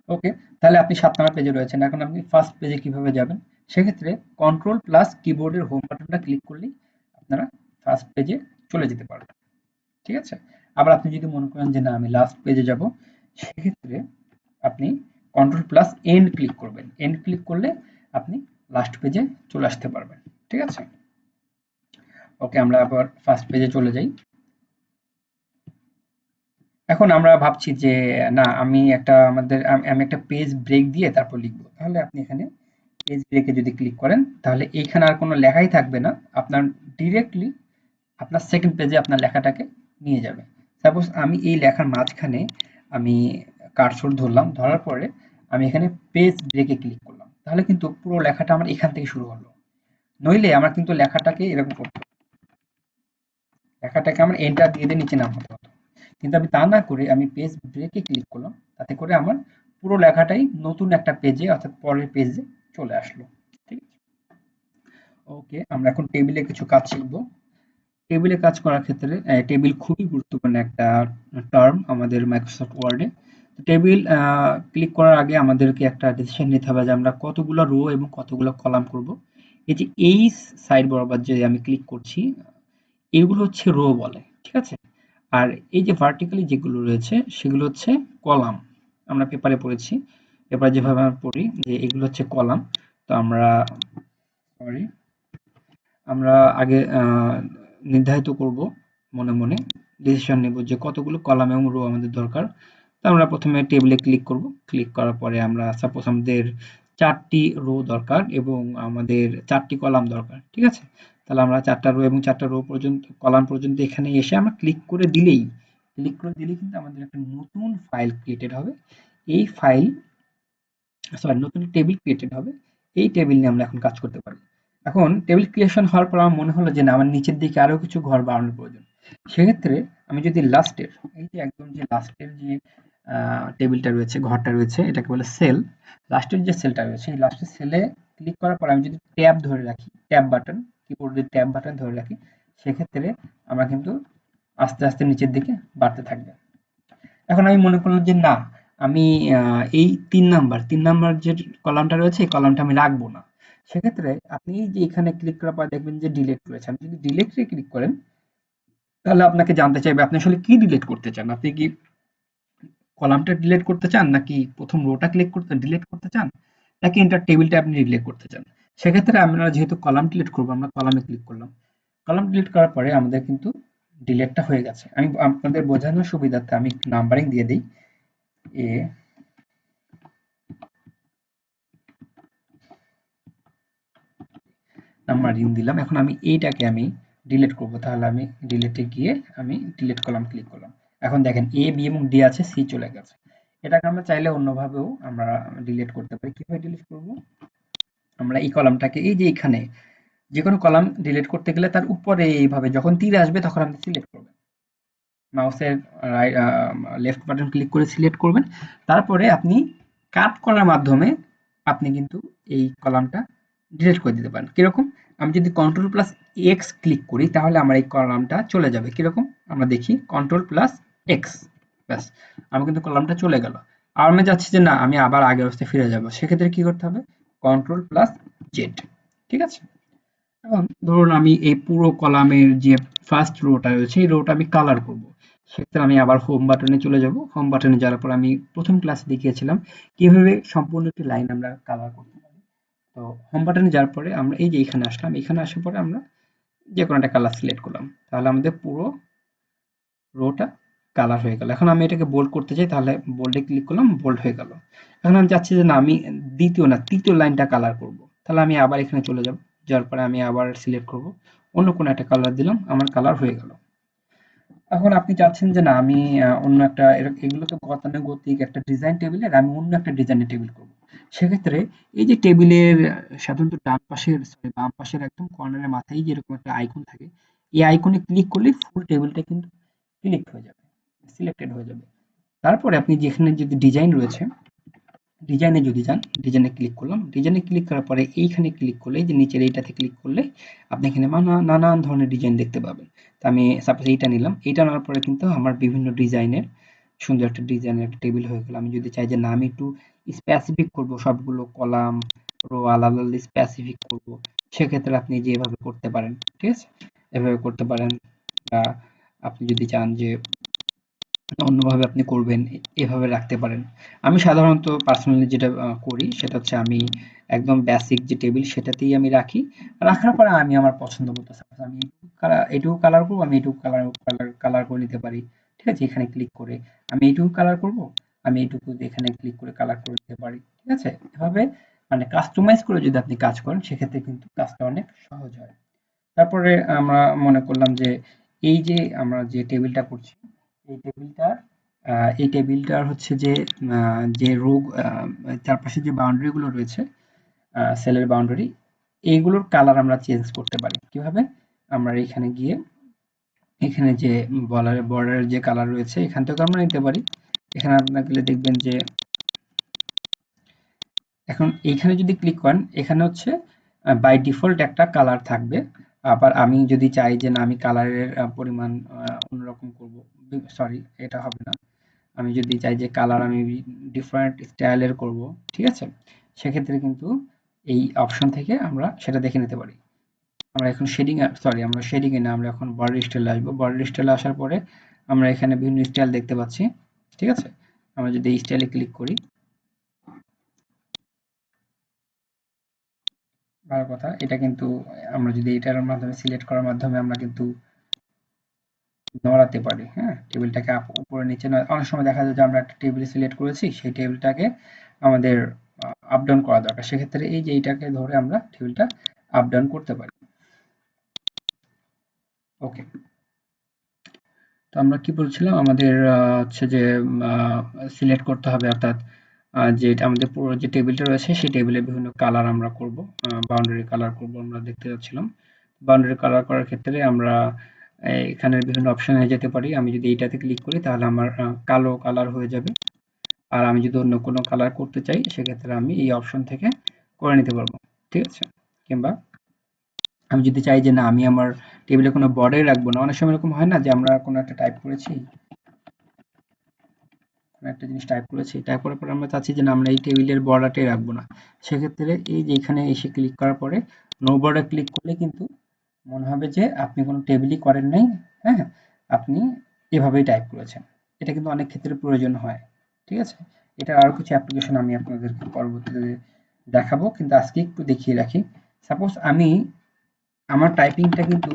ওকে, তাহলে আপনি ৭ নাম্বার পেজে রয়েছেন। এখন আপনি ফার্স্ট পেজে কিভাবে যাবেন? সেক্ষেত্রে কন্ট্রোল প্লাস কিবোর্ডের হোম বাটনটা ক্লিক করলেই আপনারা ফার্স্ট পেজে চলে যেতে পারবেন। ঠিক আছে? আবার আপনি যদি মনে করেন যে না, আমি লাস্ট পেজে যাব, সেক্ষেত্রে আপনি কন্ট্রোল প্লাস এন্ড ক্লিক করবেন। এন্ড ক্লিক করলে আপনি লাস্ট পেজে চলে আসতে পারবেন। ঠিক আছে? ওকে, আমরা আবার ফার্স্ট পেজে চলে যাই। এখন আমরা ভাবছি যে না, আমি একটা পেজ ব্রেক দিয়ে তারপর লিখবো। তাহলে আপনি এখানে পেজ ব্রেকে যদি ক্লিক করেন, তাহলে এইখানে আর কোনো লেখাই থাকবে না। আপনার ডিরেক্টলি আপনার সেকেন্ড পেজে আপনার লেখাটাকে নিয়ে যাবে। সাপোজ আমি এই লেখার মাঝখানে আমি কার্সর ধরলাম, ধরার পরে আমি এখানে পেজ ব্রেকে ক্লিক করলাম। তাহলে কিন্তু পুরো লেখাটা আমার এখান থেকে শুরু হলো। নইলে আমার কিন্তু লেখাটাকে এরকম করতে হতো। লেখাটাকে আমার এন্টার দিয়ে দিয়ে নিচে নামাতে হতো। কিন্তু আমি তা না করে আমি পেজ ব্রেকে ক্লিক করলাম। তাতে করে আমার পুরো লেখাটাই নতুন একটা পেজে, অর্থাৎ পরের পেজে চলে আসলো। ঠিক আছে? ওকে, আমরা এখন টেবিলে কিছু কাজ শিখব। টেবিলে কাজ করার ক্ষেত্রে টেবিল খুবই গুরুত্বপূর্ণ একটা টার্ম আমাদের মাইক্রোসফট ওয়ার্ডে। টেবিল ক্লিক করার আগে আমাদেরকে একটা ডিসিশন নিতে হবে যে আমরা কতগুলো রো এবং কতগুলো কলাম করব। এই যে এই সাইড বরাবর যে আমি ক্লিক করছি, এগুলো হচ্ছে রো বলে। ঠিক আছে? আর এই যে ভার্টিক্যালি যেগুলো রয়েছে সেগুলো হচ্ছে কলাম। আমরা পেপারে পড়েছি, পেপারে যেভাবে আমরা পড়ি যে এগুলো হচ্ছে কলাম। তো আমরা সরি আমরা আগে নির্ধারিত করব, মনে মনে ডিসিশন নেব যে কতগুলো কলাম এবং রো আমাদের দরকার। তো আমরা প্রথমে টেবিলে ক্লিক করব। ক্লিক করার পরে আমরা সাপোজ আমাদের ৪টি রো দরকার এবং আমাদের ৪টি কলাম দরকার। ঠিক আছে? তাহলে আমরা ৪টা রো এবং ৪টা রো পর্যন্ত, কলাম পর্যন্ত এখানে এসে আমরা ক্লিক করে দিলেই কিন্তু আমাদের একটা নতুন ফাইল ক্রিয়েটেড হবে। এই ফাইল সরি নতুন টেবিল ক্রিয়েটেড হবে। এই টেবিল নিয়ে আমরা এখন কাজ করতে পারি। এখন টেবিল ক্রিয়েশন হওয়ার পর আমার মনে হলো যে না, আমার নিচের দিকে আরো কিছু ঘর বানানোর প্রয়োজন। সেক্ষেত্রে আমি যদি লাস্টের, এই যে একদম যে লাস্টের যে টেবিলটা রয়েছে, ঘরটা রয়েছে, এটাকে বলে সেল। লাস্টের যে সেলটা রয়েছে, এই লাস্টের সেলে ক্লিক করার পর আমি যদি ট্যাব ধরে রাখি, ট্যাব বাটন, কিবোর্ডের ট্যাব বাটন ধরে রাখি, সেক্ষেত্রে আমরা কিন্তু আস্তে আস্তে নিচের দিকে বাড়তে থাকবে। এখন আমি মনে করলাম যে না, আমি এই ৩ নাম্বার যে কলামটা রয়েছে এই কলামটা আমি রাখবো না। সেক্ষেত্রে আপনি এই যে এখানে ক্লিক করার পর দেখবেন যে ডিলিট রয়েছে। আপনি যদি ডিলিটে ক্লিক করেন, তাহলে আপনাকে জানতে চাইবে আপনি আসলে কি ডিলিট করতে চান। আপনি কি কলামটা ডিলিট করতে চান, নাকি ১ম রোটা ডিলিট করতে চান, নাকি এন্টার টেবিলটা আপনি ডিলিট করতে চান? সেক্ষেত্রে আমরা যেহেতু কলাম ডিলিট করব, আমরা কলামে ক্লিক করলাম। কলাম ডিলিট করার পরে আমাদের কিন্তু ডিলিটটা হয়ে গেছে। আমি আপনাদের বোঝানোর সুবিধার্থে আমি নাম্বারিং দিয়ে দেই। এ নাম্বারিং দিলাম। এখন আমি এইটাকে আমি ডিলিট করব। তাহলে আমি ডিলিটে গিয়ে আমি ডিলিট কলাম ক্লিক করলাম। এখন দেখেন এ, বি এবং ডি আছে, সি চলে গেছে। এটাকে আমরা চাইলে অন্যভাবেও আমরা ডিলিট করতে পারি। কিভাবে ডিলিট করব? আমরা এই কলামটাকে এই যে এখানে যে কোনো কলাম ডিলিট করতে গেলে তার উপরে এইভাবে যখন তীর আসবে তখন আপনি সিলেক্ট করবেন, মাউসের লেফট বাটন ক্লিক করে সিলেক্ট করবেন। তারপরে আপনি কাট করার মাধ্যমে আপনি কিন্তু এই কলামটা ডিলিট করে দিতে পারেন। কিরকম? আমি যদি কন্ট্রোল প্লাস এক্স ক্লিক করি তাহলে আমার এই কলামটা চলে যাবে। কিরকম? আমরা দেখি কন্ট্রোল প্লাস এক্স, ব্যাস আমার কিন্তু কলামটা চলে গেল। আর আমি চাচ্ছি যে না আমি আবার আগের অবস্থায় ফিরে যাব, সেক্ষেত্রে কি করতে হবে? Control plus Z. ঠিক আছে? এখন ধরুন আমি এই পুরো কলামের যে ফার্স্ট রোটা রয়েছে এই রোটা আমি কালার করব। সেক্ষেত্রে আমি আবার হোম বাটনে চলে যাব। হোম বাটনে যাওয়ার পর আমি প্রথম ক্লাসে দেখিয়েছিলাম কিভাবে সম্পূর্ণ একটি লাইন আমরা কালার করতে পারি। তো হোম বাটনে যাওয়ার পরে আমরা এই যে এখানে আসলাম, এখানে আসার পরে আমরা যে কোনো একটা কালার সিলেক্ট করলাম, তাহলে আমাদের পুরো রোটা কালার হয়ে গেল। এখন আমি এটাকে বোল্ড করতে চাই, তাহলে বোল্ডে ক্লিক করলাম, বোল্ড হয়ে গেল। এখন আমি চাচ্ছি যে না আমি দ্বিতীয় না তৃতীয় লাইনটা কালার করব, তাহলে আমি আবার এখানে চলে যাব। যাওয়ার পরে আমি আবার সিলেক্ট করব, অন্য কোনো একটা কালার দিলাম, আমার কালার হয়ে গেল। এখন আপনি চাচ্ছেন যে না আমি অন্য একটা এগুলোকে গতানুগতিক একটা ডিজাইন টেবিলের আমি অন্য একটা ডিজাইনের টেবিল করব। সেক্ষেত্রে এই যে টেবিলের সাধারণত ডান পাশের সরি বাম পাশের একদম কর্নারের মাথায় যেরকম একটা আইকন থাকে, এই আইকনে ক্লিক করলে ফুল টেবিলটা কিন্তু ক্লিক হয়ে যাবে, সিলেক্টেড হয়ে যাবে। তারপরে আপনি যেখানে যদি ডিজাইন রয়েছে, ডিজাইনে যদি যান, ডিজাইনে ক্লিক করলাম। ডিজাইনে ক্লিক করার পরে এইখানে ক্লিক করলে এই যে নিচের এইটাতে ক্লিক করলে আপনি এখানে নানান ধরনের ডিজাইন দেখতে পাবেন। তো আমি সাপোজ এইটা নিলাম। এইটা নেওয়ার পরে কিন্তু আমার বিভিন্ন ডিজাইনের সুন্দর একটা ডিজাইনের একটা টেবিল হয়ে গেল। আমি যদি চাই যে না আমি একটু স্পেসিফিক করব, সবগুলো কলাম রো আলাদা আলাদা স্পেসিফিক করব, সেক্ষেত্রে আপনি যে এভাবে করতে পারেন। ঠিক আছে? এভাবে করতে পারেন। বা আপনি যদি চান যে অন্যভাবে আপনি করবেন, এভাবে রাখতে পারেন। আমি সাধারণত পার্সোনালি যেটা করি সেটা হচ্ছে আমি একদম বেসিক যে টেবিল সেটাতেই আমি রাখি। রাখার পরে আমি আমার পছন্দ মতো সাপোজ আমি এইটুকু কালার করব, আমি এইটুকু কালার করে নিতে পারি। ঠিক আছে? এখানে ক্লিক করে আমি এইটুকু কালার করব, আমি এইটুকু এখানে ক্লিক করে কালার করে নিতে পারি। ঠিক আছে? এভাবে মানে কাস্টমাইজ করে যদি আপনি কাজ করেন সেক্ষেত্রে কিন্তু কাজটা অনেক সহজ হয়। তারপরে আমরা মনে করলাম যে এই যে আমরা যে টেবিলটা করছি এই টেবিলটার হচ্ছে যে যে রো চারপাশে যে বাউন্ডারি গুলো রয়েছে, সেলের বাউন্ডারি, এইগুলোর কালার আমরা চেঞ্জ করতে পারি। কিভাবে? আমরা এখানে গিয়ে এখানে যে বর্ডারের যে কালার রয়েছে এখান থেকেও আমরা নিতে পারি। এখানে আপনার গেলে দেখবেন যে এখন এইখানে যদি ক্লিক করেন এখানে হচ্ছে বাই ডিফল্ট একটা কালার থাকবে। আবার আমি যদি চাই যে না আমি কালারের পরিমাণ অন্যরকম করব, সরি এটা হবে না। আমি যদি চাই যে কালার আমি ডিফারেন্ট স্টাইলের করব, ঠিক আছে? সেক্ষেত্রে কিন্তু এই অপশন থেকে আমরা সেটা দেখে নিতে পারি। আমরা এখন আমরা শেডিং এ না, আমরা এখন বর্ডার স্টাইলে আসবো। বর্ডার স্টাইলে আসার পরে আমরা এখানে বিভিন্ন স্টাইল দেখতে পাচ্ছি। ঠিক আছে? আমরা যদি এই স্টাইলে ক্লিক করি, ভালো কথা। এটা কিন্তু আমরা যদি এটার মাধ্যমে সিলেক্ট করার মাধ্যমে আমরা কিন্তু নড়াতে পারি। হ্যাঁ? টেবিলটাকে উপরে নিচে অনেক সময় দেখা যায় যে আমরা একটা টেবিল সিলেক্ট করেছি, সেই টেবিলটাকে আমাদের আপ ডাউন করা দরকার। সেক্ষেত্রে এই যে এইটাকে ধরে আমরা টেবিলটা আপ ডাউন করতে পারি। ওকে। তো আমরা কি বলছিলাম? আমাদের হচ্ছে যে সিলেক্ট করতে হবে, অর্থাৎ যে আমাদের পুরো যে টেবিলটা রয়েছে সেই টেবিলের বিভিন্ন কালার আমরা করব। বাউন্ডারি কালার করব আমরা দেখতে যাচ্ছিলাম। বাউন্ডারি কালার করার ক্ষেত্রে আমরা এখানের বিভিন্ন অপশনে যেতে পারি। আমি যদি এইটাতে ক্লিক করি তাহলে আমার কালো কালার হয়ে যাবে। আর আমি যদি অন্য কোনো কালার করতে চাই সেক্ষেত্রে আমি এই অপশন থেকে করে নিতে পারবো। ঠিক আছে? কিংবা আমি যদি চাই যে না আমি আমার টেবিলে কোনো বর্ডার রাখবো না। অনেক সময় এরকম হয় না যে আমরা কোনো একটা টাইপ করেছি, কোনো একটা জিনিস টাইপ করেছি, টাইপ করার পরে আমরা চাচ্ছি যে না আমরা এই টেবিলের বর্ডারটাই রাখবো না। সেক্ষেত্রে এই যে এখানে এসে ক্লিক করার পরে নো বর্ডার ক্লিক করলে কিন্তু মনে হবে যে আপনি কোনো টেবিলই করেন নাই। হ্যাঁ? আপনি এভাবেই টাইপ করেছেন। এটা কিন্তু অনেক ক্ষেত্রে প্রয়োজন হয়। ঠিক আছে? এটার আরো কিছু অ্যাপ্লিকেশন আমি আপনাদেরকে পরবর্তীতে দেখাবো। কিন্তু আজকে একটু দেখিয়ে রাখি। সাপোজ আমার টাইপিংটা কিন্তু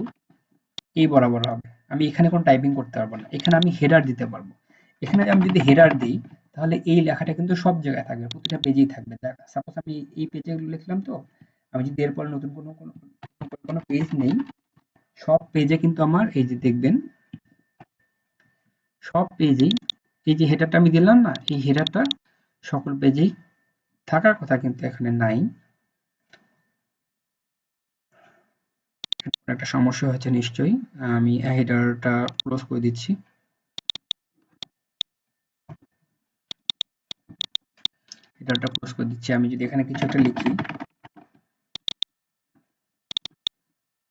এই বরাবর হবে। আমি এখানে কোনো টাইপিং করতে পারবো না। এখানে আমি হেডার দিতে পারবো। এখানে আমি যদি হেডার দিই তাহলে এই লেখাটা কিন্তু সব জায়গায় থাকবে। প্রতিটা পেজেই থাকবে। সাপোজ আমি এই পেজে লিখলাম তো, আমি যদি এরপরে নতুন কোনো পেজ নেই, সব পেজে কিন্তু আমার এই যে দেখবেন সব পেজেই এই যে হেডারটা আমি দিলাম না, এই হেডারটা সকল পেজেই থাকার কথা কিন্তু এখানে নাই। একটা সমস্যা হয়েছে নিশ্চয়ই। আমি হেডারটা ক্লোজ করে দিচ্ছি। হেডারটা ক্লোজ করে দিচ্ছি। আমি যদি এখানে কিছু একটা লিখি,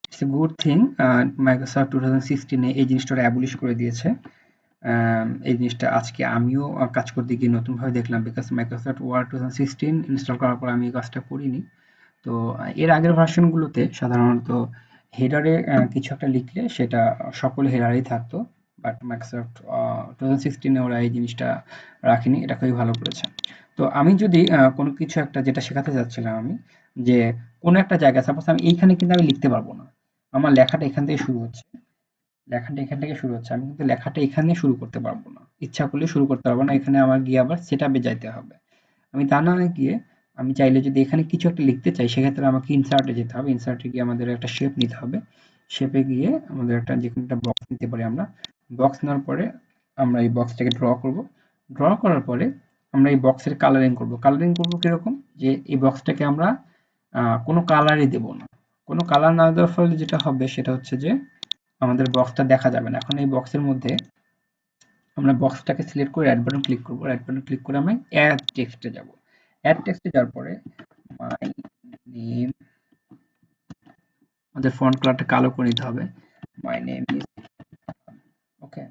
it's a good thing Microsoft 2016 এই জিনিসটা ওরা অ্যাবলিশ করে দিয়েছে। এই জিনিসটা আজকে আমিও কাজ করতে গিয়ে নতুনভাবে দেখলাম, বিকজ মাইক্রোসফট ওয়ার্ড 2016 ইনস্টল করার পর আমি এই কাজটা করিনি। তো এর আগের ভার্সনগুলোতে সাধারণত হেডারে কিছু একটা লিখলে সেটা সকল হেডারেই থাকতো, বাট মাইক্রোসফট 2016 ওরা এই জিনিসটা রাখেনি। এটা খুবই ভালো করেছে। তো আমি যদি কোনো কিছু একটা, যেটা শেখাতে চাচ্ছিলাম আমি, যে কোনো একটা জায়গায় সাপোজ আমি এইখানে কিন্তু আমি লিখতে পারবো না, আমার লেখাটা এখান থেকে শুরু হচ্ছে, লেখাটা এখান থেকে শুরু হচ্ছে, আমি কিন্তু লেখাটা এখানে শুরু করতে পারবো না, ইচ্ছা করলে শুরু করতে পারবো না, এখানে আমার গিয়ে আবার সেট আপে যাইতে হবে। আমি তা না গিয়ে আমি চাইলে যদি এখানে কিছু একটা লিখতে চাই, সেক্ষেত্রে আমাকে ইনসার্টে যেতে হবে। ইনসার্টে গিয়ে আমাদের একটা শেপ নিতে হবে। শেপে গিয়ে আমাদের একটা যেকোনো একটা বক্স নিতে পারি আমরা। বক্স নেওয়ার পরে আমরা এই বক্সটাকে ড্র করব। ড্র করার পরে আমরা এই বক্সের কালারিং করব। কালারিং করব কিরকম? যে এই বক্সটাকে আমরা কোনো কালারই দেব না। কোনো কালার না দেওয়ার ফলে যেটা হবে সেটা হচ্ছে যে আমাদের বক্সটা দেখা যাবে না। এখন এই বক্সের মধ্যে আমরা বক্সটাকে সিলেক্ট করে অ্যাড বাটন ক্লিক করব। অ্যাড বাটন ক্লিক করে আমি অ্যাড টেক্সটে যাব। অ্যাড টেক্সটে যাওয়ার পরে মাই নেম, আমাদের ফন্ট কালারটা কালো করে নিতে হবে। মাই নেম ইজ, ওকে।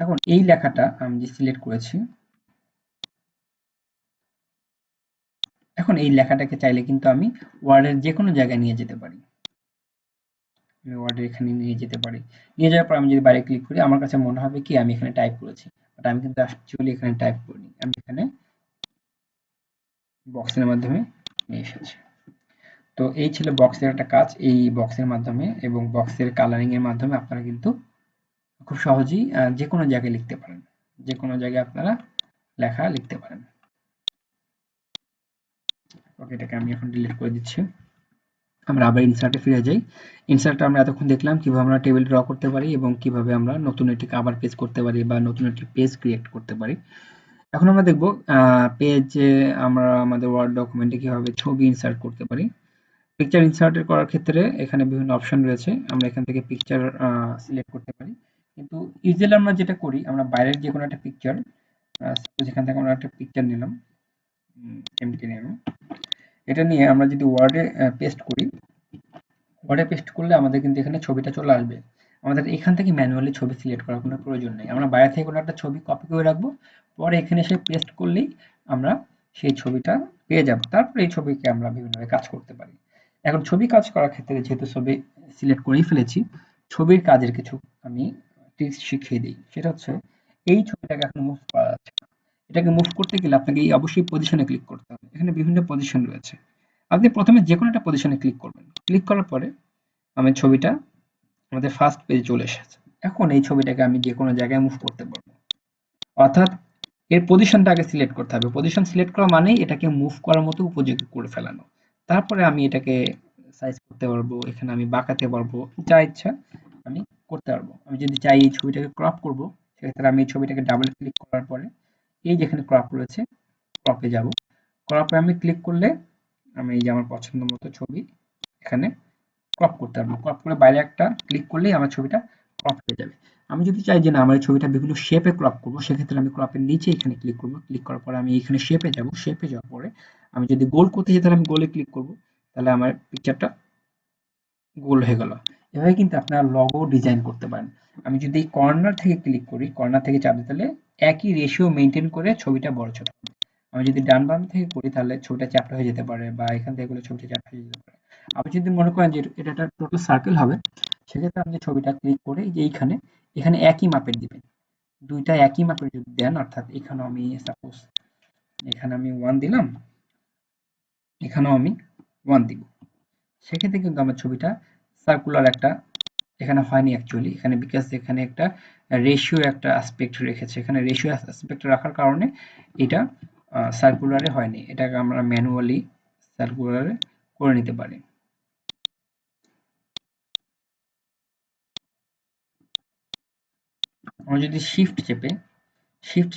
এখন এই লেখাটা আমি যে সিলেক্ট করেছি, এখন এই লেখাটাকে চাইলে কিন্তু আমি ওয়ার্ডের যে কোনো জায়গায় নিয়ে যেতে পারি। আমি ওয়ার্ডের এখানে নিয়ে যেতে পারি। নিয়ে যাওয়ার পর আমি যদি বাইরে ক্লিক করি, আমার কাছে মনে হবে কি আমি এখানে টাইপ করেছি, বাট আমি কিন্তু অ্যাকচুয়ালি এখানে টাইপ করিনি, আমি এখানে বক্সের মাধ্যমে নিয়ে এসেছি। তো এই ছিল বক্সের একটা কাজ। এই বক্সের মাধ্যমে এবং বক্সের কালারিং এর মাধ্যমে আপনারা কিন্তু খুব সহজেই যে কোনো জায়গায় লিখতে পারেন। যে কোনো জায়গায় আপনারা লেখা লিখতে পারেন। ওকে, এটাকে আমি এখন ডিলিট করে দিচ্ছি। আমরা আবার ইনসার্টে ফিরে যাই। ইনসার্টে আমরা এতক্ষণ দেখলাম কিভাবে আমরা টেবিল ড্র করতে পারি এবং কিভাবে আমরা নতুন একটি কভার পেজ করতে পারি বা নতুন একটি পেজ ক্রিয়েট করতে পারি। এখন আমরা দেখব পেজে আমরা আমাদের ওয়ার্ড ডকুমেন্টে কিভাবে ছবি ইনসার্ট করতে পারি। পিকচার ইনসার্টের করার ক্ষেত্রে এখানে বিভিন্ন অপশন রয়েছে। আমরা এখান থেকে পিকচার সিলেক্ট করতে পারি। কিন্তু ইউজুয়ালি আমরা যেটা করি, আমরা বাইরের যে কোনো একটা পিকচার, সাপোজ এখান থেকে আমরা একটা পিকচার নিলাম, এমটি নিলাম। এটা নিয়ে আমরা যদি ওয়ার্ডে পেস্ট করি, ওয়ার্ডে পেস্ট করলে আমাদের কিন্তু এখানে ছবিটা চলে আসবে। আমাদের এখান থেকে ম্যানুয়ালি ছবি সিলেক্ট করার কোনো প্রয়োজন নেই। আমরা বাইরে থেকে কোনো একটা ছবি কপি করে রাখবো। পরে এখানে এসে পেস্ট করলেই আমরা সেই ছবিটা পেয়ে যাব। তারপর এই ছবিকে আমরা বিভিন্নভাবে কাজ করতে পারি। এখন ছবি কাজ করার ক্ষেত্রে যেহেতু ছবি সিলেক্ট করেই ফেলেছি, ছবির কাজের কিছু আমি টিপস শিখিয়ে দিই। সেটা হচ্ছে, এই ছবিটাকে এখন মুভ করা যাচ্ছে না। এটাকে মুভ করতে গেলে আপনাকে এই অবশ্যই পজিশনে ক্লিক করতে হবে। এখানে বিভিন্ন পজিশন রয়েছে। আপনি প্রথমে যেকোনো একটা পজিশনে ক্লিক করবেন। ক্লিক করার পরে আমার ছবিটা আমাদের ফার্স্ট পেজে চলে এসেছে। এখন এই ছবিটাকে আমি যেকোনো জায়গায় মুভ করতে পারবো। অর্থাৎ এর পজিশনটা আগে সিলেক্ট করতে হবে। পজিশন সিলেক্ট করা মানেই এটাকে মুভ করার মতো উপযোগী করে ফেলানো। তারপরে আমি এটাকে সাইজ করতে পারবো, এখানে আমি বাঁকাতে পারবো, যা ইচ্ছা আমি করতে পারবো। আমি যদি চাই এই ছবিটাকে ক্রপ করব, সেক্ষেত্রে আমি এই ছবিটাকে ডাবল ক্লিক করার পরে এই যেখানে ক্রপ রয়েছে, ক্রপে যাব। ক্রপে আমি ক্লিক করলে আমি এই যে আমার পছন্দ মতো ছবি এখানে ক্রপ করতে পারবো। ক্রপ করে বাইরে একটা ক্লিক করলেই আমার ছবিটা ক্রপ হয়ে যাবে। আমি যদি চাই যে না, আমার এই ছবিটা বিভিন্ন শেপে ক্রপ করবো, সেক্ষেত্রে আমি ক্রপের নিচে এখানে ক্লিক করবো। ক্লিক করার পরে আমি এখানে শেপে যাব। শেপে যাওয়ার পরে আমি যদি গোল করতে চাই, তাহলে আমি গোলে ক্লিক করবো। তাহলে আমার পিকচারটা গোল হয়ে গেল। এভাবে কিন্তু আপনারা লগো ডিজাইন করতে পারেন। আমি যদি কর্নার থেকে ক্লিক করি, কর্নার থেকে চাপ দিই, তাহলে একই রেশিও মেনটেন করে ছবিটা বড় ছোট হবে। আমি যদি ডান বাম থেকে করি, তাহলে ছবিটা চ্যাপ্টা হয়ে যেতে পারে, বা এখান থেকে করলে ছবিটা চ্যাপ্টা হয়ে যেতে পারে। আপনি যদি মনে করেন যে এটা একটা টোটাল সার্কেল হবে, সেক্ষেত্রে আপনি ছবিটা ক্লিক করে এই যে এইখানে, এখানে একই মাপের দিবেন। দুইটা একই মাপের যদি দেন, অর্থাৎ এখানেও আমি সাপোজ এখানে আমি 1 দিলাম, এখানেও আমি 1 দিব। সেক্ষেত্রে কিন্তু আমার ছবিটা সার্কুলার একটা এখানে হয়নি অ্যাকচুয়ালি, এখানে বিকজ এখানে একটা রেশিও একটা অ্যাসপেক্ট রেখেছে। এখানে রেশিও অ্যাসপেক্ট রাখার কারণে এটা সার্কুলারে হয়নি। এটাকে আমরা ম্যানুয়ালি সার্কুলারে করে নিতে পারি। আমরা যদি শিফট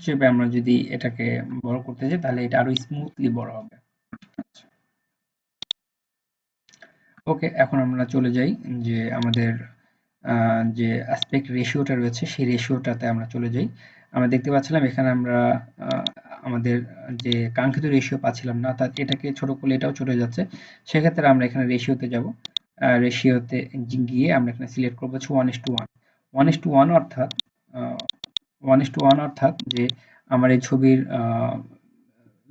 চেপে আমরা যদি এটাকে বড় করতে চাই, তাহলে এটা আরো স্মুথলি বড় হবে। ওকে, এখন আমরা চলে যাই যে আমাদের যে অ্যাসপেক্ট রেশিওটা রয়েছে সেই রেশিওটাতে আমরা চলে যাই। আমরা দেখতে পাচ্ছিলাম এখানে আমরা আহ, আমাদের যে কাঙ্ক্ষিত রেশিও পাচ্ছিলাম না, অর্থাৎ এটাকে ছোট করলে এটাও ছোট হয়ে যাচ্ছে। সেক্ষেত্রে আমরা এখানে রেশিওতে যাব। রেশিওতে গিয়ে আমরা এখানে সিলেক্ট করবো হচ্ছে 1:1। 1:1 অর্থাৎ 1:1 অর্থাৎ যে আমার এই ছবির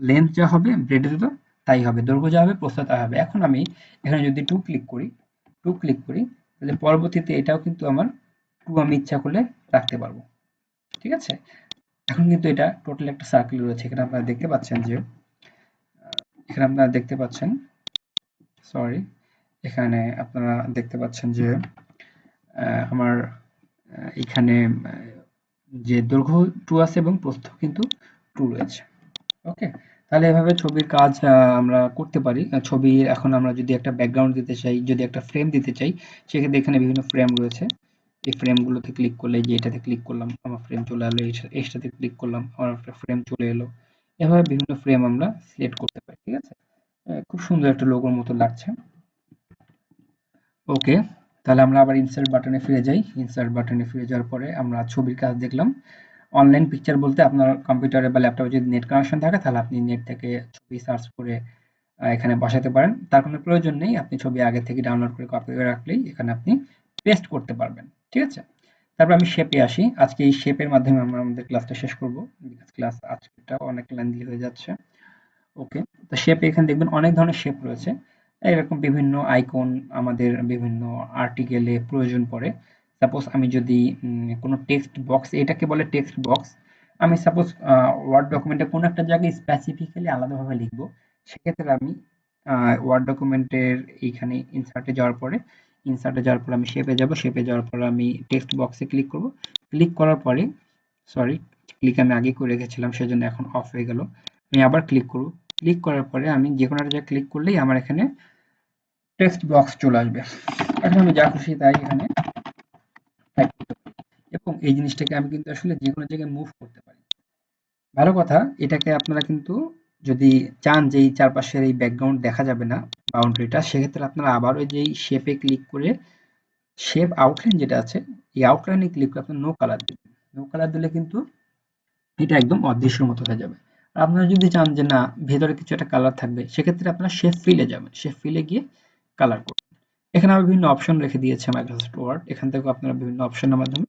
লেন্থ যা হবে ব্রেডের তাই হবে, দৈর্ঘ্য যা হবে প্রস্থ তাই হবে। এখন আমি এখানে যদি 2 ক্লিক করি, তাহলে পরবর্তীতে এটাও কিন্তু আমার 2 আমি ইচ্ছা করলে রাখতে পারবো। ঠিক আছে? এখন কিন্তু এটা টোটাল একটা সার্কেল রয়েছে। এখানে আপনারা দেখতে পাচ্ছেন সরি, এখানে আপনারা দেখতে পাচ্ছেন যে আমার এখানে যে দৈর্ঘ্য 2 আছে এবং প্রস্থ কিন্তু 2 রয়েছে। ওকে, তাহলে এভাবে ছবির কাজ আমরা করতে পারি। ছবির এখন আমরা যদি একটা ব্যাকগ্রাউন্ড দিতে চাই, যদি একটা ফ্রেম দিতে চাই, সেক্ষেত্রে এখানে বিভিন্ন ফ্রেম রয়েছে। এই ফ্রেমগুলোতে ক্লিক করলে, যে এটাতে ক্লিক করলাম আমার ফ্রেম চলে এলো, এইটাতে ক্লিক করলাম আমার একটা ফ্রেম চলে এলো। এভাবে বিভিন্ন ফ্রেম আমরা সিলেক্ট করতে পারি। ঠিক আছে? খুব সুন্দর একটা লোগোর মতো লাগছে। ওকে, তাহলে আমরা আবার ইনসার্ট বাটনে ফিরে যাই। ইনসার্ট বাটনে ফিরে যাওয়ার পরে আমরা ছবির কাজ দেখলাম। অনলাইন পিকচার বলতে আপনার কম্পিউটারে বা ল্যাপটপে যদি নেট কানেকশন থাকে তাহলে আপনি নেট থেকে ছবি সার্চ করে এখানে বসাতে পারেন। তার কোনো প্রয়োজন নেই। আপনি ছবি আগে থেকে ডাউনলোড করে কপি করে রাখলেই এখানে আপনি পেস্ট করতে পারবেন। ঠিক আছে? তারপর আমি শেপে আসি। আজকে এই শেপের মাধ্যমে আমরা আমাদের ক্লাসটা শেষ করব। বিকজ ক্লাস আজকেরটা অনেক লেন্দি হয়ে যাচ্ছে। ওকে, তো শেপে এখানে দেখবেন অনেক ধরনের শেপ রয়েছে। এরকম বিভিন্ন আইকন আমাদের বিভিন্ন আর্টিকেলে প্রয়োজন পড়ে। সাপোজ আমি যদি কোনো টেক্সট বক্স, এটাকে বলে টেক্সট বক্স। আমি সাপোজ ওয়ার্ড ডকুমেন্টে কোনো একটা জায়গায় স্পেসিফিক্যালি আলাদাভাবে লিখবো, সেক্ষেত্রে আমি ওয়ার্ড ডকুমেন্টের এইখানে ইনসার্টে যাওয়ার পরে আমি শেপে যাব। শেপে যাওয়ার পরে আমি টেক্সট বক্সে ক্লিক করব। ক্লিক করার পরে সরি, ক্লিক আমি আগে করে রেখেছিলাম সেজন্য এখন অফ হয়ে গেল। আমি আবার ক্লিক করব। ক্লিক করার পরে আমি যেকোনো একটা জায়গায় ক্লিক করলেই আমার এখানে টেক্সট বক্স চলে আসবে। এখন আমি যা খুশি তাই এখানে টাইপ করতে পারি এবং এই জিনিসটাকে আমি কিন্তু আসলে যেকোনো জায়গায় মুভ করতে পারি। ভালো কথা, এটাকে আপনারা কিন্তু যদি চান যে এই চারপাশের এই ব্যাকগ্রাউন্ড দেখা যাবে না, বাউন্ডারিটা, সেক্ষেত্রে আপনারা আবার ওই যে এই শেপে ক্লিক করে শেপ আউটলাইন যেটা আছে, এই আউটলাইনে ক্লিক করে আপনার নো কালার দিবেন। নো কালার দিলে কিন্তু এটা একদম অদৃশ্যের মতো হয়ে যাবে। আর আপনারা যদি চান যে না, ভেতরে কিছু একটা কালার থাকবে, সেক্ষেত্রে আপনারা শেপ ফিলে যাবেন। শেপ ফিলে গিয়ে কালার করবেন। এখানে আবার বিভিন্ন অপশন রেখে দিয়েছে মাইক্রোসফট ওয়ার্ড। এখান থেকে আপনারা বিভিন্ন অপশনের মাধ্যমে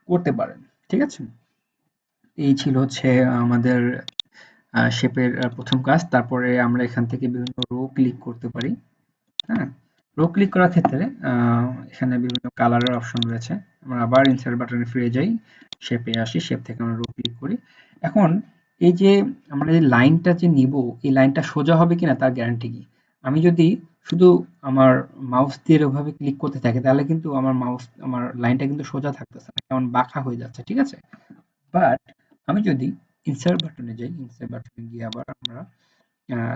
করতে পারেন। ঠিক আছে? এই ছিল হচ্ছে আমাদের শেপের প্রথম কাজ। তারপরে আমরা এখান থেকে বিভিন্ন রো ক্লিক করতে পারি। হ্যাঁ? রো ক্লিক করার ক্ষেত্রে এখানে বিভিন্ন কালারের অপশন রয়েছে। আমরা আবার ইনসার্ট বাটনে ফিরে যাই। শেপে আসি। শেপ থেকে আমরা রো ক্লিক করি। এখন এই যে আমরা এই লাইনটা যে নিব, এই লাইনটা সোজা হবে কিনা তার গ্যারান্টি কি? আমি যদি শুধু আমার মাউস দিয়ে ওভাবে ক্লিক করতে থাকি তাহলে কিন্তু আমার লাইনটা কিন্তু সোজা থাকতেছে না। কেমন বাঁকা হয়ে যাচ্ছে। ঠিক আছে? বাট আমি যদি ইনসার্ট বাটনে যাই, ইনসার্ট বাটনে গিয়ে আবার আমরা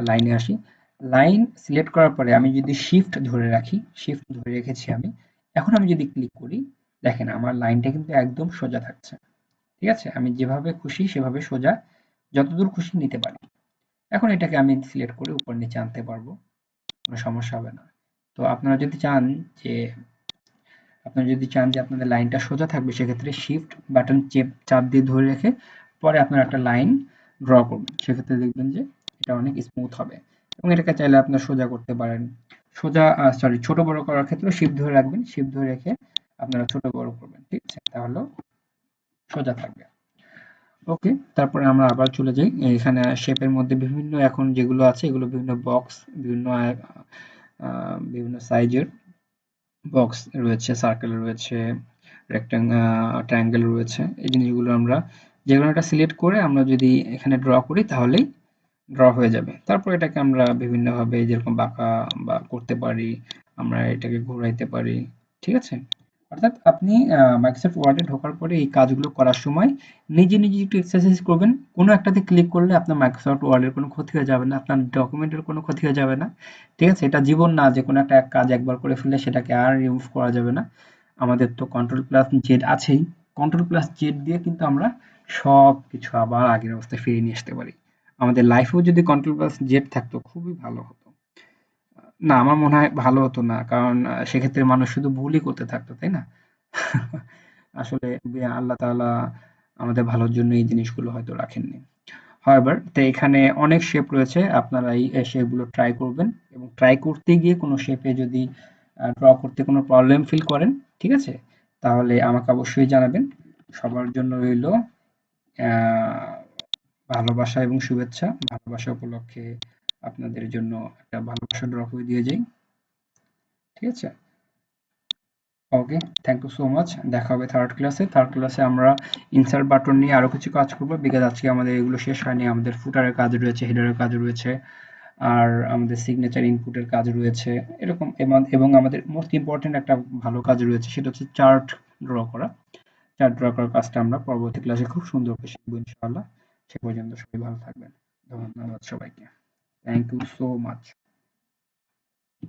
লাইনে আসি। লাইন সিলেক্ট করার পরে আমি যদি শিফট ধরে রাখি, শিফট ধরে রেখেছি আমি। এখন আমি যদি ক্লিক করি, দেখেন আমার লাইনটা কিন্তু একদম সোজা থাকছে। ঠিক আছে? আমি যেভাবে খুশি সেভাবে সোজা যতদূর খুশি নিতে পারি। এখন এটাকে আমি সিলেক্ট করে উপর নিচে আনতে পারবো। কোনো সমস্যা হবে না। তো যে আপনারা যদি চান যে আপনাদের লাইনটা সোজা থাকবে, সেক্ষেত্রে শিফট বাটন চাপ দিয়ে ধরে রেখে পরে আপনারা একটা লাইন ড্র করবেন। সেক্ষেত্রে দেখবেন যে এটা অনেক স্মুথ হবে এবং এটাকে চাইলে আপনারা সোজা করতে পারেন। ছোট বড় করার ক্ষেত্রে শিফট ধরে রাখবেন। শিফট ধরে রেখে আপনারা ছোট বড় করবেন। ঠিক আছে? তাহলেও সোজা থাকবে। ওকে, তারপরে আমরা আবার চলে যাই। এখানে শেপের মধ্যে বিভিন্ন এখন যেগুলো আছে এগুলো বিভিন্ন বক্স, বিভিন্ন সাইজের বক্স রয়েছে, সার্কেল রয়েছে, ট্রায়াঙ্গেল রয়েছে। এই জিনিসগুলো আমরা যেকোনো একটা সিলেক্ট করে আমরা যদি এখানে ড্র করি তাহলেই ড্র হয়ে যাবে। তারপর এটাকে আমরা বিভিন্নভাবে যেরকম বাঁকা বা করতে পারি, আমরা এটাকে ঘোরাইতে পারি। ঠিক আছে? অর্থাৎ আপনি মাইক্রোসফট ওয়ার্ডে ঢোকার পরে এই কাজগুলো করার সময় নিজে নিজে একটু এক্সারসাইজ করবেন। কোনো একটাতে ক্লিক করলে আপনার মাইক্রোসফট ওয়ার্ডের কোনো ক্ষতি হয়ে যাবে না, আপনার ডকুমেন্টের কোনো ক্ষতি হয়ে যাবে না। ঠিক আছে? এটা জীবন না যে কোনো একটা কাজ একবার করে ফেললে সেটাকে আর রিমুভ করা যাবে না। আমাদের তো কন্ট্রোল প্লাস জেড আছেই। কন্ট্রোল প্লাস জেড দিয়ে কিন্তু আমরা সবকিছু আবার আগের অবস্থায় ফিরিয়ে নিয়ে আসতে পারি। আমাদের লাইফেও যদি কন্ট্রোল প্লাস জেড থাকতো খুবই ভালো হতো। না, আমার মনে হয় ভালো হতো না। কারণ সেক্ষেত্রে মানুষ শুধু ভুলই করতে থাকতো, তাই না? আসলে আল্লাহ তাআলা আমাদের ভালোর জন্য এই জিনিসগুলো হয়তো রাখেননি। However, তো এখানে অনেক শেপ রয়েছে। আপনারা এই শেপগুলো ট্রাই করবেন এবং ট্রাই করতে গিয়ে কোনো শেপে যদি ড্র করতে কোনো প্রবলেম ফিল করেন, ঠিক আছে? তাহলে আমাকে অবশ্যই জানাবেন। সবার জন্য রইলো আ ভালোবাসা এবং শুভেচ্ছা। ভালোবাসা উপলক্ষে আপনাদের জন্য একটা ভালোবাসা ড্র করে দিয়ে যাই। ঠিক আছে? ওকে, থ্যাংক ইউ সো মাচ। দেখা হবে থার্ড ক্লাসে। থার্ড ক্লাসে আমরা ইনসার্ট বাটন নিয়ে আরো কিছু কাজ করব। বিকজ আজকে আমাদের এগুলো শেষ হয়নি। আমাদের ফুটারের কাজ রয়েছে, হেডারের কাজ রয়েছে। আর আমাদের সিগনেচার ইনপুটের কাজ রয়েছে। এরকম এবং আমাদের মোস্ট ইম্পোর্টেন্ট একটা ভালো কাজ রয়েছে, সেটা হচ্ছে চার্ট ড্র করা। চার্ট ড্র করার কাজটা আমরা পরবর্তী ক্লাসে খুব সুন্দর করে শিখব ইনশাআল্লাহ। সে পর্যন্ত সবাই ভালো থাকবেন। ধন্যবাদ সবাইকে। Thank you so much.